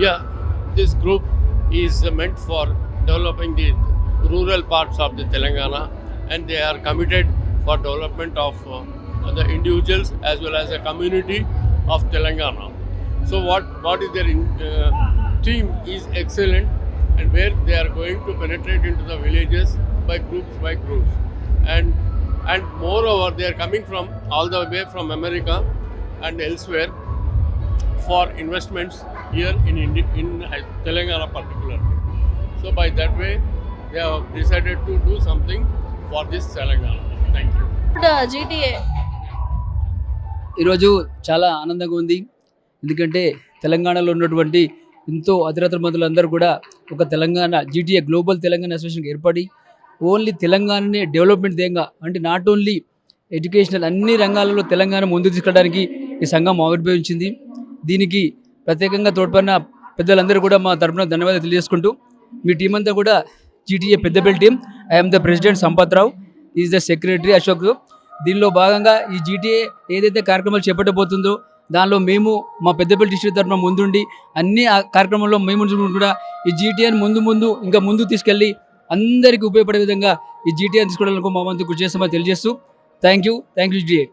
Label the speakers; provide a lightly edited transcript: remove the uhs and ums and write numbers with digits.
Speaker 1: Yeah, this group is meant for developing the rural parts of the Telangana, and they are committed for development of the individuals as well as the community of Telangana. So what is their theme is excellent, and where they are going to penetrate into the villages by groups, and moreover they are coming from all the way from America and elsewhere for investments here in Telangana particularly. So by that way, they have decided to do something for this Telangana. Thank you.
Speaker 2: GTA.
Speaker 3: ఈరోజు చాలా ఆనందంగా ఉంది. ఎందుకంటే తెలంగాణలో ఉన్నటువంటి ఎంతో అతిరథ మందులందరూ కూడా ఒక తెలంగాణ జీటీఏ గ్లోబల్ తెలంగాణ అసోసియేషన్కి ఏర్పడి ఓన్లీ తెలంగాణనే డెవలప్మెంట్ ధ్యేయంగా, అంటే నాట్ ఓన్లీ ఎడ్యుకేషనల్ అన్ని రంగాలలో తెలంగాణ ముందుకు తీసుకెళ్ళడానికి ఈ సంఘం ఆవిర్భవించింది. దీనికి ప్రత్యేకంగా తోడ్పడిన పెద్దలందరూ కూడా మా తరఫున ధన్యవాదాలు తెలియజేసుకుంటూ, మీ టీం అంతా కూడా GTA Peddapalli team. I'm the president Sampath Rao, is the secretary Ashok. దీనిలో భాగంగా ఈ జీటీఏ ఏదైతే కార్యక్రమాలు చేపట్టబోతుందో దానిలో మేము మా పెద్దపల్లి డిస్ట్రిక్ట్ తరఫున ముందుండి అన్ని కార్యక్రమంలో మేము కూడా ఈ జీటీఏని ఇంకా ముందు తీసుకెళ్ళి అందరికీ ఉపయోగపడే విధంగా ఈ జీటీఏని తీసుకోవడానికి మా వంతు కృషి చేస్తామని తెలియజేస్తూ థ్యాంక్ యూ జీటీఏ.